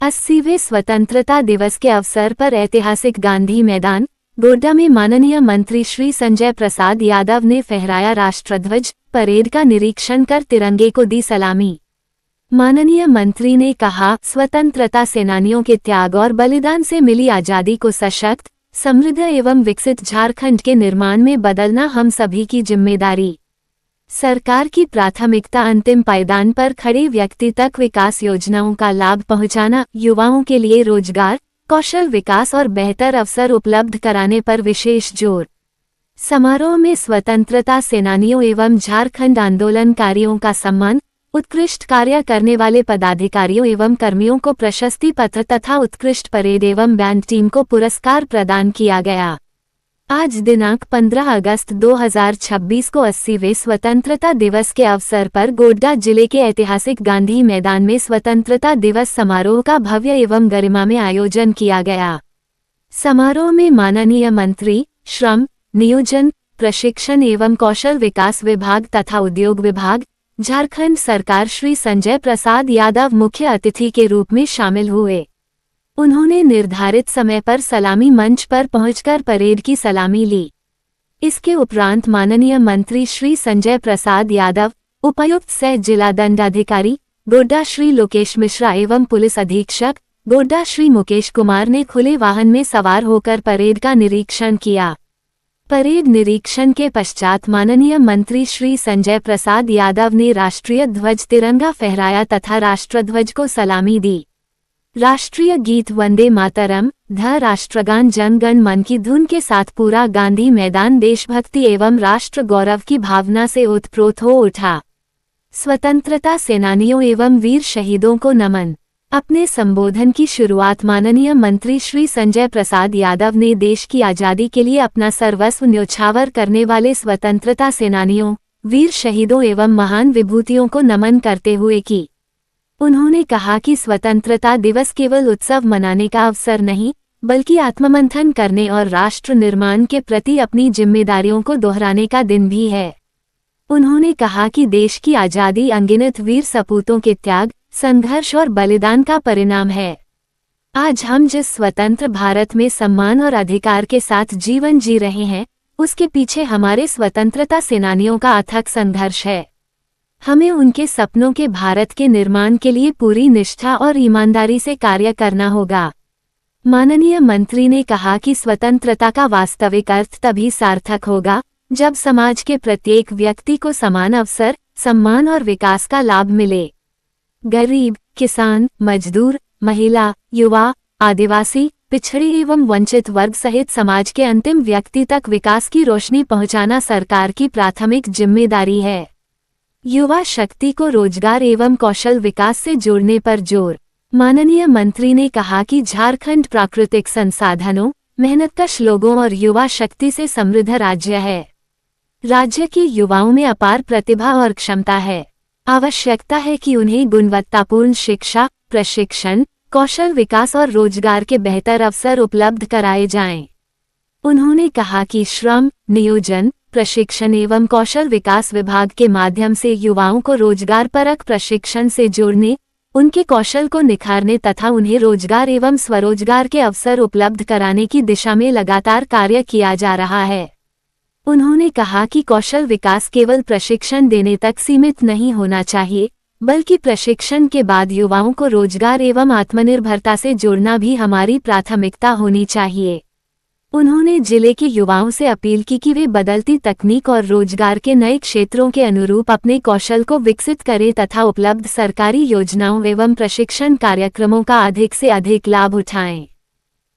80वें स्वतंत्रता दिवस के अवसर पर ऐतिहासिक गांधी मैदान गोड्डा में माननीय मंत्री श्री संजय प्रसाद यादव ने फहराया राष्ट्रध्वज। परेड का निरीक्षण कर तिरंगे को दी सलामी। माननीय मंत्री ने कहा, स्वतंत्रता सेनानियों के त्याग और बलिदान से मिली आजादी को सशक्त, समृद्ध एवं विकसित झारखंड के निर्माण में बदलना हम सभी की जिम्मेदारी। सरकार की प्राथमिकता अंतिम पायदान पर खड़े व्यक्ति तक विकास योजनाओं का लाभ पहुंचाना, युवाओं के लिए रोजगार, कौशल विकास और बेहतर अवसर उपलब्ध कराने पर विशेष जोर। समारोह में स्वतंत्रता सेनानियों एवं झारखंड आंदोलनकारियों का सम्मान, उत्कृष्ट कार्य करने वाले पदाधिकारियों एवं कर्मियों को प्रशस्ति पत्र तथा उत्कृष्ट परेड एवं बैंड टीम को पुरस्कार प्रदान किया गया। आज दिनांक 15 अगस्त 2026 को 80वें स्वतंत्रता दिवस के अवसर पर गोड्डा जिले के ऐतिहासिक गांधी मैदान में स्वतंत्रता दिवस समारोह का भव्य एवं गरिमा में आयोजन किया गया। समारोह में माननीय मंत्री, श्रम, नियोजन, प्रशिक्षण एवं कौशल विकास विभाग तथा उद्योग विभाग, झारखंड सरकार श्री संजय प्रसाद यादव मुख्य अतिथि के रूप में शामिल हुए। उन्होंने निर्धारित समय पर सलामी मंच पर पहुंचकर परेड की सलामी ली। इसके उपरांत माननीय मंत्री श्री संजय प्रसाद यादव, उपायुक्त सह जिला दंडाधिकारी गोड्डा श्री लोकेश मिश्रा एवं पुलिस अधीक्षक गोड्डा श्री मुकेश कुमार ने खुले वाहन में सवार होकर परेड का निरीक्षण किया। परेड निरीक्षण के पश्चात माननीय मंत्री श्री संजय प्रसाद यादव ने राष्ट्रीय ध्वज तिरंगा फहराया तथा राष्ट्रध्वज को सलामी दी। राष्ट्रीय गीत वंदे मातरम, ध राष्ट्रगान जन गण मन की धुन के साथ पूरा गांधी मैदान देशभक्ति एवं राष्ट्र गौरव की भावना से ओतप्रोत हो उठा। स्वतंत्रता सेनानियों एवं वीर शहीदों को नमन। अपने संबोधन की शुरुआत माननीय मंत्री श्री संजय प्रसाद यादव ने देश की आजादी के लिए अपना सर्वस्व न्योछावर करने वाले स्वतंत्रता सेनानियों, वीर शहीदों एवं महान विभूतियों को नमन करते हुए की। उन्होंने कहा कि स्वतंत्रता दिवस केवल उत्सव मनाने का अवसर नहीं, बल्कि आत्ममंथन करने और राष्ट्र निर्माण के प्रति अपनी जिम्मेदारियों को दोहराने का दिन भी है। उन्होंने कहा कि देश की आजादी अनगिनत वीर सपूतों के त्याग, संघर्ष और बलिदान का परिणाम है। आज हम जिस स्वतंत्र भारत में सम्मान और अधिकार के साथ जीवन जी रहे हैं, उसके पीछे हमारे स्वतंत्रता सेनानियों का अथक संघर्ष है। हमें उनके सपनों के भारत के निर्माण के लिए पूरी निष्ठा और ईमानदारी से कार्य करना होगा। माननीय मंत्री ने कहा कि स्वतंत्रता का वास्तविक अर्थ तभी सार्थक होगा जब समाज के प्रत्येक व्यक्ति को समान अवसर, सम्मान और विकास का लाभ मिले। गरीब, किसान, मजदूर, महिला, युवा, आदिवासी, पिछड़ी एवं वंचित वर्ग सहित समाज के अंतिम व्यक्ति तक विकास की रोशनी पहुंचाना सरकार की प्राथमिक जिम्मेदारी है। युवा शक्ति को रोजगार एवं कौशल विकास से जोड़ने पर जोर। माननीय मंत्री ने कहा कि झारखंड प्राकृतिक संसाधनों, मेहनतकश लोगों और युवा शक्ति से समृद्ध राज्य है। राज्य के युवाओं में अपार प्रतिभा और क्षमता है। आवश्यकता है कि उन्हें गुणवत्तापूर्ण शिक्षा, प्रशिक्षण, कौशल विकास और रोजगार के बेहतर अवसर उपलब्ध कराए जाएं। उन्होंने कहा कि श्रम, नियोजन, प्रशिक्षण एवं कौशल विकास विभाग के माध्यम से युवाओं को रोजगार परक प्रशिक्षण से जोड़ने, उनके कौशल को निखारने तथा उन्हें रोजगार एवं स्वरोजगार के अवसर उपलब्ध कराने की दिशा में लगातार कार्य किया जा रहा है। उन्होंने कहा कि कौशल विकास केवल प्रशिक्षण देने तक सीमित नहीं होना चाहिए, बल्कि प्रशिक्षण के बाद युवाओं को रोजगार एवं आत्मनिर्भरता से जोड़ना भी हमारी प्राथमिकता होनी चाहिए। उन्होंने जिले के युवाओं से अपील की कि वे बदलती तकनीक और रोजगार के नए क्षेत्रों के अनुरूप अपने कौशल को विकसित करें तथा उपलब्ध सरकारी योजनाओं एवं प्रशिक्षण कार्यक्रमों का अधिक से अधिक लाभ उठाएं।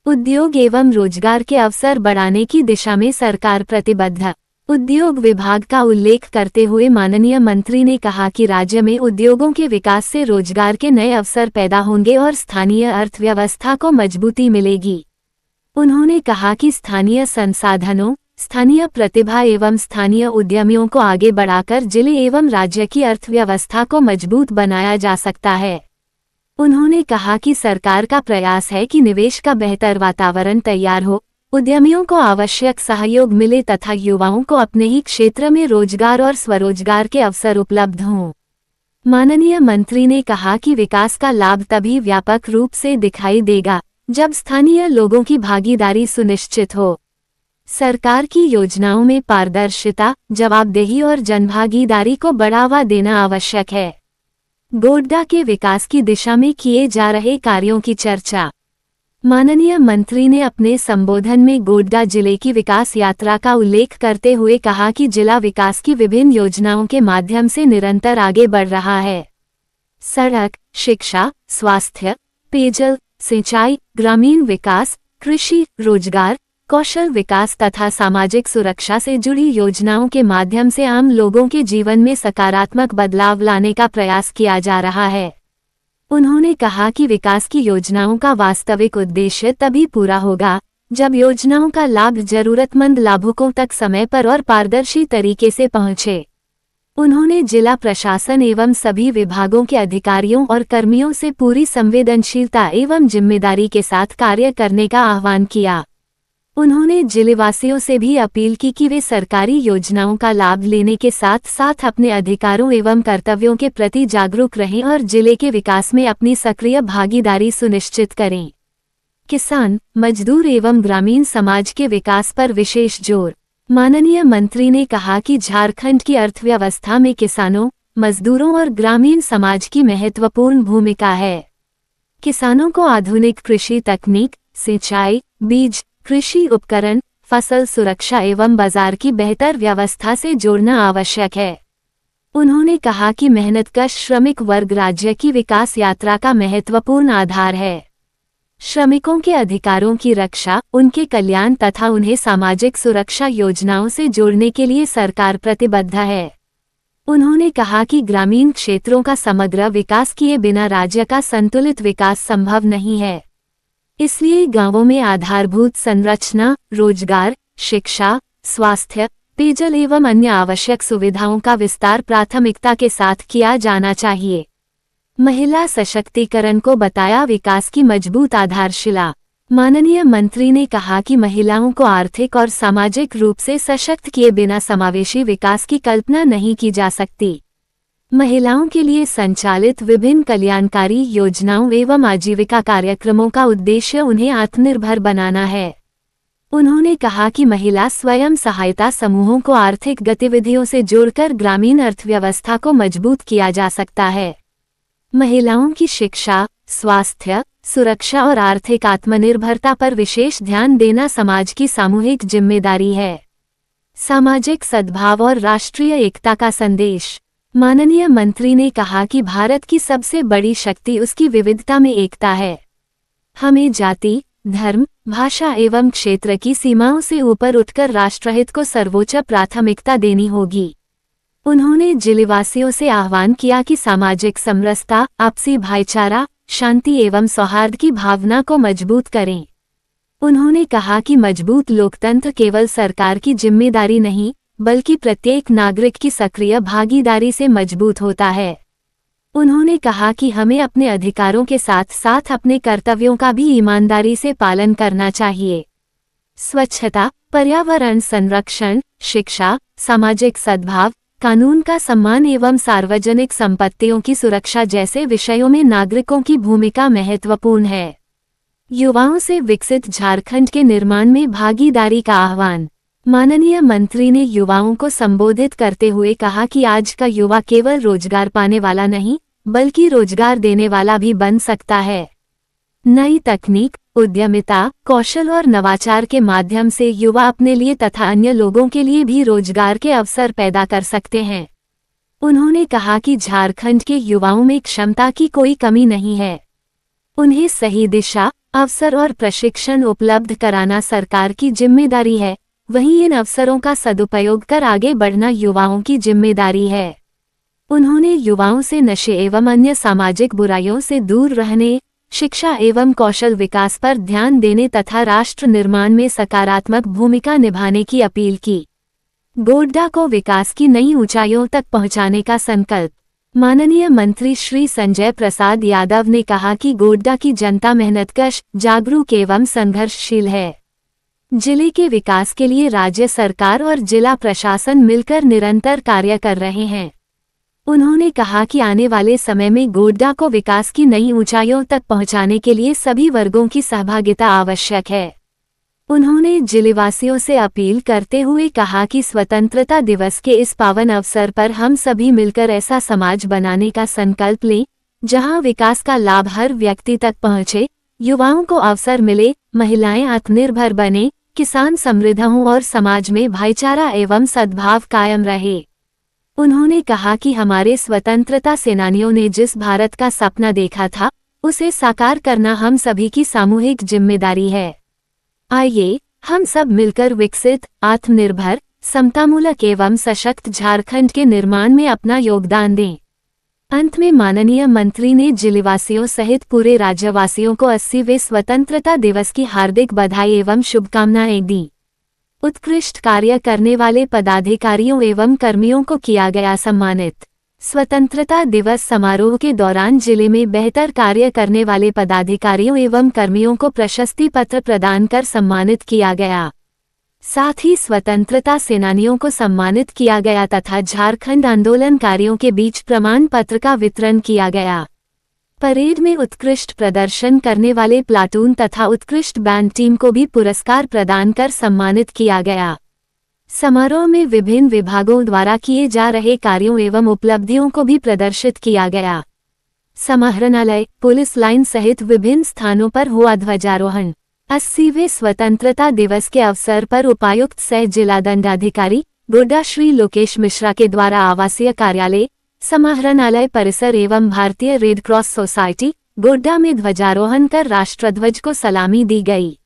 उद्योग एवं रोजगार के अवसर बढ़ाने की दिशा में सरकार प्रतिबद्ध। उद्योग विभाग का उल्लेख करते हुए माननीय मंत्री ने कहा कि राज्य में उद्योगों के विकास से रोजगार के नए अवसर पैदा होंगे और स्थानीय अर्थव्यवस्था को मजबूती मिलेगी। उन्होंने कहा कि स्थानीय संसाधनों, स्थानीय प्रतिभा एवं स्थानीय उद्यमियों को आगे बढ़ाकर जिले एवं राज्य की अर्थव्यवस्था को मजबूत बनाया जा सकता है। उन्होंने कहा कि सरकार का प्रयास है कि निवेश का बेहतर वातावरण तैयार हो, उद्यमियों को आवश्यक सहयोग मिले तथा युवाओं को अपने ही क्षेत्र में रोजगार और स्वरोजगार के अवसर उपलब्ध हों। माननीय मंत्री ने कहा कि विकास का लाभ तभी व्यापक रूप से दिखाई देगा जब स्थानीय लोगों की भागीदारी सुनिश्चित हो। सरकार की योजनाओं में पारदर्शिता, जवाबदेही और जनभागीदारी को बढ़ावा देना आवश्यक है। गोड्डा के विकास की दिशा में किए जा रहे कार्यों की चर्चा। माननीय मंत्री ने अपने संबोधन में गोड्डा जिले की विकास यात्रा का उल्लेख करते हुए कहा कि जिला विकास की विभिन्न योजनाओं के माध्यम से निरंतर आगे बढ़ रहा है। सड़क, शिक्षा, स्वास्थ्य, पेयजल, सिंचाई, ग्रामीण विकास, कृषि, रोजगार, कौशल विकास तथा सामाजिक सुरक्षा से जुड़ी योजनाओं के माध्यम से आम लोगों के जीवन में सकारात्मक बदलाव लाने का प्रयास किया जा रहा है। उन्होंने कहा कि विकास की योजनाओं का वास्तविक उद्देश्य तभी पूरा होगा जब योजनाओं का लाभ जरूरतमंद लाभुकों तक समय पर और पारदर्शी तरीके से पहुंचे। उन्होंने जिला प्रशासन एवं सभी विभागों के अधिकारियों और कर्मियों से पूरी संवेदनशीलता एवं जिम्मेदारी के साथ कार्य करने का आह्वान किया। उन्होंने जिलेवासियों से भी अपील की कि वे सरकारी योजनाओं का लाभ लेने के साथ साथ अपने अधिकारों एवं कर्तव्यों के प्रति जागरूक रहें और जिले के विकास में अपनी सक्रिय भागीदारी सुनिश्चित करें। किसान, मजदूर एवं ग्रामीण समाज के विकास पर विशेष जोर। माननीय मंत्री ने कहा कि झारखंड की अर्थव्यवस्था में किसानों, मजदूरों और ग्रामीण समाज की महत्वपूर्ण भूमिका है। किसानों को आधुनिक कृषि तकनीक, सिंचाई, बीज, कृषि उपकरण, फसल सुरक्षा एवं बाजार की बेहतर व्यवस्था से जोड़ना आवश्यक है। उन्होंने कहा कि मेहनतकश श्रमिक वर्ग राज्य की विकास यात्रा का महत्वपूर्ण आधार है। श्रमिकों के अधिकारों की रक्षा, उनके कल्याण तथा उन्हें सामाजिक सुरक्षा योजनाओं से जोड़ने के लिए सरकार प्रतिबद्ध है। उन्होंने कहा कि ग्रामीण क्षेत्रों का समग्र विकास किए बिना राज्य का संतुलित विकास संभव नहीं है। इसलिए गांवों में आधारभूत संरचना, रोजगार, शिक्षा, स्वास्थ्य, पेयजल एवं अन्य आवश्यक सुविधाओं का विस्तार प्राथमिकता के साथ किया जाना चाहिए। महिला सशक्तिकरण को बताया विकास की मजबूत आधारशिला। माननीय मंत्री ने कहा कि महिलाओं को आर्थिक और सामाजिक रूप से सशक्त किए बिना समावेशी विकास की कल्पना नहीं की जा सकती। महिलाओं के लिए संचालित विभिन्न कल्याणकारी योजनाओं एवं आजीविका कार्यक्रमों का उद्देश्य उन्हें आत्मनिर्भर बनाना है। उन्होंने कहा कि महिला स्वयं सहायता समूहों को आर्थिक गतिविधियों से जोड़कर ग्रामीण अर्थव्यवस्था को मजबूत किया जा सकता है। महिलाओं की शिक्षा, स्वास्थ्य, सुरक्षा और आर्थिक आत्मनिर्भरता पर विशेष ध्यान देना समाज की सामूहिक जिम्मेदारी है। सामाजिक सद्भाव और राष्ट्रीय एकता का संदेश। माननीय मंत्री ने कहा कि भारत की सबसे बड़ी शक्ति उसकी विविधता में एकता है। हमें जाति, धर्म, भाषा एवं क्षेत्र की सीमाओं से ऊपर उठकर राष्ट्रहित को सर्वोच्च प्राथमिकता देनी होगी। उन्होंने जिलेवासियों से आह्वान किया कि सामाजिक समरसता, आपसी भाईचारा, शांति एवं सौहार्द की भावना को मजबूत करें। उन्होंने कहा कि मजबूत लोकतंत्र केवल सरकार की जिम्मेदारी नहीं बल्कि प्रत्येक नागरिक की सक्रिय भागीदारी से मजबूत होता है। उन्होंने कहा कि हमें अपने अधिकारों के साथ साथ अपने कर्तव्यों का भी ईमानदारी से पालन करना चाहिए। स्वच्छता, पर्यावरण संरक्षण, शिक्षा, सामाजिक सद्भाव, कानून का सम्मान एवं सार्वजनिक संपत्तियों की सुरक्षा जैसे विषयों में नागरिकों की भूमिका महत्वपूर्ण है। युवाओं से विकसित झारखंड के निर्माण में भागीदारी का आह्वान। माननीय मंत्री ने युवाओं को संबोधित करते हुए कहा कि आज का युवा केवल रोजगार पाने वाला नहीं बल्कि रोजगार देने वाला भी बन सकता है। नई तकनीक, उद्यमिता, कौशल और नवाचार के माध्यम से युवा अपने लिए तथा अन्य लोगों के लिए भी रोजगार के अवसर पैदा कर सकते हैं। उन्होंने कहा कि झारखंड के युवाओं में क्षमता की कोई कमी नहीं है। उन्हें सही दिशा, अवसर और प्रशिक्षण उपलब्ध कराना सरकार की जिम्मेदारी है। वहीं इन अवसरों का सदुपयोग कर आगे बढ़ना युवाओं की जिम्मेदारी है। उन्होंने युवाओं से नशे एवं अन्य सामाजिक बुराइयों से दूर रहने, शिक्षा एवं कौशल विकास पर ध्यान देने तथा राष्ट्र निर्माण में सकारात्मक भूमिका निभाने की अपील की। गोड्डा को विकास की नई ऊंचाइयों तक पहुंचाने का संकल्प। माननीय मंत्री श्री संजय प्रसाद यादव ने कहा कि गोड्डा की जनता मेहनतकश, जागरूक एवं संघर्षशील है। जिले के विकास के लिए राज्य सरकार और जिला प्रशासन मिलकर निरंतर कार्य कर रहे हैं। उन्होंने कहा कि आने वाले समय में गोड्डा को विकास की नई ऊंचाइयों तक पहुंचाने के लिए सभी वर्गों की सहभागिता आवश्यक है। उन्होंने जिलेवासियों से अपील करते हुए कहा कि स्वतंत्रता दिवस के इस पावन अवसर पर हम सभी मिलकर ऐसा समाज बनाने का संकल्प लें जहां विकास का लाभ हर व्यक्ति तक पहुंचे, युवाओं को अवसर मिले, महिलाएं आत्मनिर्भर बने, किसान समृद्ध हों और समाज में भाईचारा एवं सद्भाव कायम रहे। उन्होंने कहा कि हमारे स्वतंत्रता सेनानियों ने जिस भारत का सपना देखा था उसे साकार करना हम सभी की सामूहिक जिम्मेदारी है। आइए हम सब मिलकर विकसित, आत्मनिर्भर, समतामूलक एवं सशक्त झारखंड के निर्माण में अपना योगदान दें। अंत में माननीय मंत्री ने जिलेवासियों सहित पूरे राज्यवासियों को 80वें स्वतंत्रता दिवस की हार्दिक बधाई एवं शुभकामनाएं दी। उत्कृष्ट कार्य करने वाले पदाधिकारियों एवं कर्मियों को किया गया सम्मानित। स्वतंत्रता दिवस समारोह के दौरान जिले में बेहतर कार्य करने वाले पदाधिकारियों एवं कर्मियों को प्रशस्ति पत्र प्रदान कर सम्मानित किया गया। साथ ही स्वतंत्रता सेनानियों को सम्मानित किया गया तथा झारखंड आंदोलनकारियों के बीच प्रमाण पत्र का वितरण किया गया। परेड में उत्कृष्ट प्रदर्शन करने वाले प्लाटून तथा उत्कृष्ट बैंड टीम को भी पुरस्कार प्रदान कर सम्मानित किया गया। समारोह में विभिन्न विभागों द्वारा किए जा रहे कार्यों एवं उपलब्धियों को भी प्रदर्शित किया गया। समाहरणालय, पुलिस लाइन सहित विभिन्न स्थानों पर हुआ ध्वजारोहण। 80वें स्वतंत्रता दिवस के अवसर पर उपायुक्त सह जिला दंडाधिकारी गोड्डा श्री लोकेश मिश्रा के द्वारा आवासीय कार्यालय, समाहरणालय परिसर एवं भारतीय रेड क्रॉस सोसाइटी गोड्डा में ध्वजारोहण कर राष्ट्रध्वज को सलामी दी गई।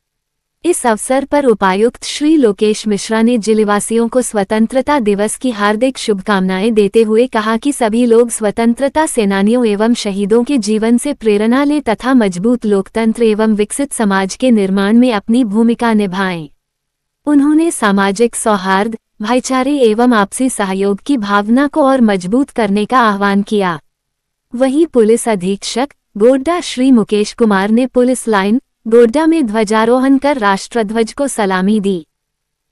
इस अवसर पर उपायुक्त श्री लोकेश मिश्रा ने जिलेवासियों को स्वतंत्रता दिवस की हार्दिक शुभकामनाएं देते हुए कहा कि सभी लोग स्वतंत्रता सेनानियों एवं शहीदों के जीवन से प्रेरणा लें तथा मजबूत लोकतंत्र एवं विकसित समाज के निर्माण में अपनी भूमिका निभाएं। उन्होंने सामाजिक सौहार्द, भाईचारे एवं आपसी सहयोग की भावना को और मजबूत करने का आह्वान किया। वहीं पुलिस अधीक्षक गोड्डा श्री मुकेश कुमार ने पुलिस लाइन गोड्डा में ध्वजारोहण कर राष्ट्रध्वज को सलामी दी।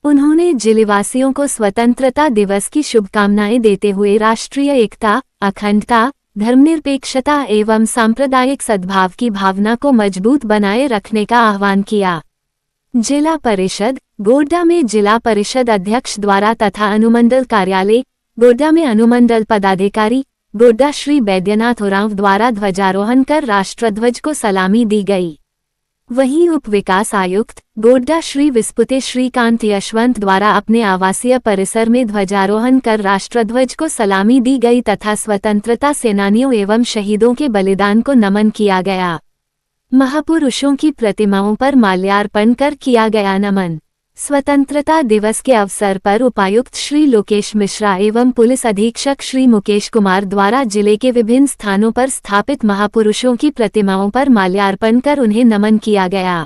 उन्होंने जिलेवासियों को स्वतंत्रता दिवस की शुभकामनाएं देते हुए राष्ट्रीय एकता, अखंडता, धर्मनिरपेक्षता एवं सांप्रदायिक सद्भाव की भावना को मजबूत बनाए रखने का आह्वान किया। जिला परिषद गोड्डा में जिला परिषद अध्यक्ष द्वारा तथा अनुमंडल कार्यालय गोड्डा में अनुमंडल पदाधिकारी गोड्डा श्री बैद्यनाथ उरांव द्वारा ध्वजारोहण कर राष्ट्रध्वज को सलामी दी गई। वहीं उप विकास आयुक्त गोड्डा श्री विस्पुते श्रीकांत यशवंत द्वारा अपने आवासीय परिसर में ध्वजारोहण कर राष्ट्रध्वज को सलामी दी गई तथा स्वतंत्रता सेनानियों एवं शहीदों के बलिदान को नमन किया गया। महापुरुषों की प्रतिमाओं पर माल्यार्पण कर किया गया नमन। स्वतंत्रता दिवस के अवसर पर उपायुक्त श्री लोकेश मिश्रा एवं पुलिस अधीक्षक श्री मुकेश कुमार द्वारा जिले के विभिन्न स्थानों पर स्थापित महापुरुषों की प्रतिमाओं पर माल्यार्पण कर उन्हें नमन किया गया।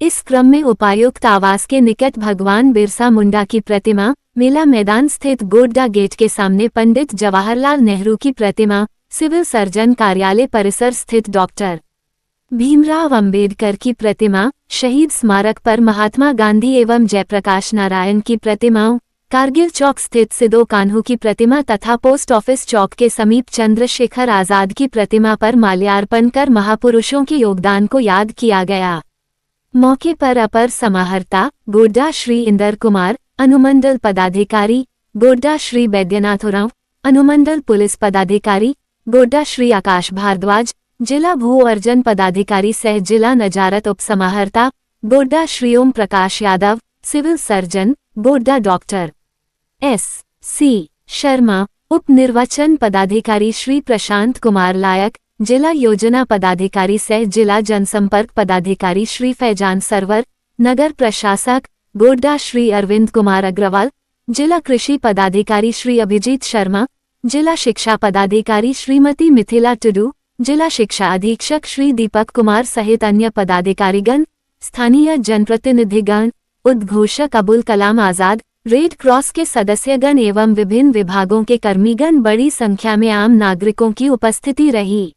इस क्रम में उपायुक्त आवास के निकट भगवान बिरसा मुंडा की प्रतिमा, मेला मैदान स्थित गोड्डा गेट के सामने पंडित जवाहरलाल नेहरू की प्रतिमा, सिविल सर्जन कार्यालय परिसर स्थित डॉक्टर भीमराव अंबेडकर की प्रतिमा, शहीद स्मारक पर महात्मा गांधी एवं जयप्रकाश नारायण की प्रतिमाओं, कारगिल चौक स्थित सिदो कान्हू की प्रतिमा तथा पोस्ट ऑफिस चौक के समीप चंद्रशेखर आजाद की प्रतिमा पर माल्यार्पण कर महापुरुषों के योगदान को याद किया गया। मौके पर अपर समाहर्ता गोड्डा श्री इंदर कुमार, अनुमंडल पदाधिकारी गोड्डा श्री बैद्यनाथ उरांव, अनुमंडल पुलिस पदाधिकारी गोड्डा श्री आकाश भारद्वाज, जिला भू अर्जन पदाधिकारी सह जिला नजारत उप समाहर्ता Godda Shri Om Prakash Yadav, civil surgeon Godda doctor S.C. Sharma, उप निर्वाचन पदाधिकारी श्री प्रशांत कुमार लायक, जिला योजना पदाधिकारी सह जिला जनसंपर्क पदाधिकारी श्री फैजान सरवर, नगर प्रशासक गोड्डा श्री अरविंद कुमार अग्रवाल, जिला कृषि पदाधिकारी श्री अभिजीत शर्मा, जिला शिक्षा पदाधिकारी श्रीमती मिथिला टुडू, जिला शिक्षा अधीक्षक श्री दीपक कुमार सहित अन्य पदाधिकारीगण, स्थानीय जनप्रतिनिधिगण, उद्घोषक अबुल कलाम आजाद, रेड क्रॉस के सदस्यगण एवं विभिन्न विभागों के कर्मीगण बड़ी संख्या में आम नागरिकों की उपस्थिति रही।